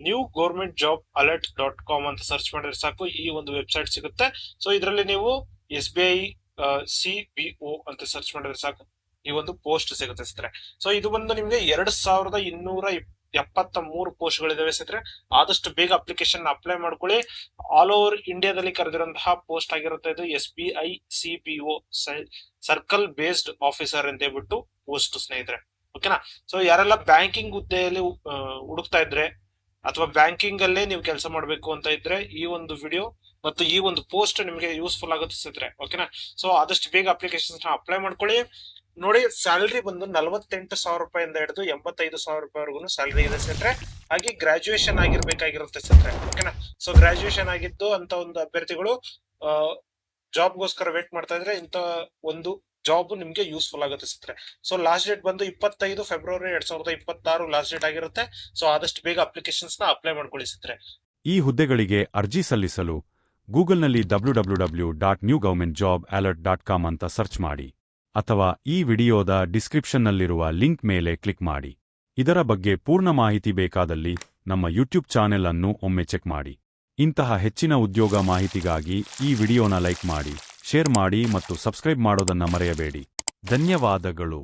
New government job alert.com ಅಂತ search ಮಾಡಿದ್ರೆ ಸಾಕು, ಈ ಒಂದು ವೆಬ್ಸೈಟ್ ಸಿಗುತ್ತೆ. ಸೊ ಇದರಲ್ಲಿ ನೀವು SBI CBO ಅಂತ ಸರ್ಚ್ ಮಾಡಿದ್ರೆ ಸಾಕು, ಈ ಒಂದು ಪೋಸ್ಟ್ ಸಿಗುತ್ತೆ ಸ್ನೇಹಿತರೆ. ಸೊ ಇದು ಬಂದು ನಿಮ್ಗೆ 2273 ಪೋಸ್ಟ್ ಗಳಿದಾವೆ ಸ್ನೇಹಿತರೆ. ಆದಷ್ಟು ಬೇಗ ಅಪ್ಲಿಕೇಶನ್ ಅಪ್ಲೈ ಮಾಡ್ಕೊಳ್ಳಿ. ಆಲ್ ಓವರ್ ಇಂಡಿಯಾದಲ್ಲಿ ಕರೆದಿರುವಂತಹ ಪೋಸ್ಟ್ ಆಗಿರುತ್ತೆ. ಇದು SBI CBO circle based officer ಅಂತ ಹೇಳ್ಬಿಟ್ಟು ಪೋಸ್ಟ್ ಸ್ನೇಹಿತರೆ. ಓಕೆನಾ. ಸೊ ಯಾರೆಲ್ಲ ಬ್ಯಾಂಕಿಂಗ್ ಹುದ್ದೆಯಲ್ಲಿ ಹುಡುಕ್ತಾ ಇದ್ರೆ ಅಥವಾ ಬ್ಯಾಂಕಿಂಗ್ ಅಲ್ಲೇ ನೀವು ಕೆಲಸ ಮಾಡಬೇಕು ಅಂತ ಇದ್ರೆ ಈ ಒಂದು ವಿಡಿಯೋ ಮತ್ತು ಈ ಒಂದು ಪೋಸ್ಟ್ ನಿಮಗೆ ಯೂಸ್ಫುಲ್ ಆಗುತ್ತೆ ಸ್ನೇಹಿತರೆ. ಓಕೆನಾ. ಸೊ ಆದಷ್ಟು ಬೇಗ ಅಪ್ಲಿಕೇಶನ್ ಅಪ್ಲೈ ಮಾಡ್ಕೊಳ್ಳಿ. ನೋಡಿ, ಸ್ಯಾಲರಿ ಬಂದು 48,000 ರೂಪಾಯಿಂದ ಹಿಡಿದು 85,000 ರೂಪಾಯಿವರೆಗೂ ಸ್ಯಾಲರಿ ಇದೆ ಸ್ನೇಹಿತರೆ. ಹಾಗೆ ಗ್ರಾಜುಯೇಷನ್ ಆಗಿರ್ಬೇಕಾಗಿರುತ್ತೆ ಸ್ನೇಹಿತರೆ. ಓಕೆನಾ. ಸೊ ಗ್ರಾಜುಯೇಷನ್ ಆಗಿದ್ದು ಅಂತ ಒಂದು ಅಭ್ಯರ್ಥಿಗಳು ಜಾಬ್ಗೋಸ್ಕರ ವೇಟ್ ಮಾಡ್ತಾ ಇದ್ರೆ ಇಂತ ಒಂದು ಜಾಬ್ ನಿಮ್ಗೆ ಯೂಸ್ಫುಲ್ ಆಗುತ್ತೆ ಸ್ನೇಹಿತರೆ. ಸೊ ಲಾಸ್ಟ್ ಡೇಟ್ ಬಂದು 25 ಫೆಬ್ರವರಿ 2026 ಲಾಸ್ಟ್ ಡೇಟ್ ಆಗಿರುತ್ತೆ. ಸೊ ಆದಷ್ಟು ಬೇಗ ಅಪ್ಲಿಕೇಶನ್ಸ್ ನ ಅಪ್ಲೈ ಮಾಡ್ಕೊಳ್ಳಿ ಸ್ನೇಹಿತರೆ. ಈ ಹುದ್ದೆಗಳಿಗೆ ಅರ್ಜಿ ಸಲ್ಲಿಸಲು ಗೂಗಲ್ನಲ್ಲಿ www.newgovernmentjobalert.com ಅಂತ ಸರ್ಚ್ ಮಾಡಿ, ಅಥವಾ ಈ ವಿಡಿಯೋದ ಡಿಸ್ಕ್ರಿಪ್ಷನ್ನಲ್ಲಿರುವ ಲಿಂಕ್ ಮೇಲೆ ಕ್ಲಿಕ್ ಮಾಡಿ. ಇದರ ಬಗ್ಗೆ ಪೂರ್ಣ ಮಾಹಿತಿ ಬೇಕಾದಲ್ಲಿ ನಮ್ಮ ಯೂಟ್ಯೂಬ್ ಚಾನೆಲ್ ಅನ್ನು ಒಮ್ಮೆ ಚೆಕ್ ಮಾಡಿ. ಇಂತಹ ಹೆಚ್ಚಿನ ಉದ್ಯೋಗ ಮಾಹಿತಿಗಾಗಿ ಈ ವಿಡಿಯೋನ ಲೈಕ್ ಮಾಡಿ, ಶೇರ್ ಮಾಡಿ ಮತ್ತು ಸಬ್ಸ್ಕ್ರೈಬ್ ಮಾಡೋದನ್ನ ಮರೆಯಬೇಡಿ. ಧನ್ಯವಾದಗಳು.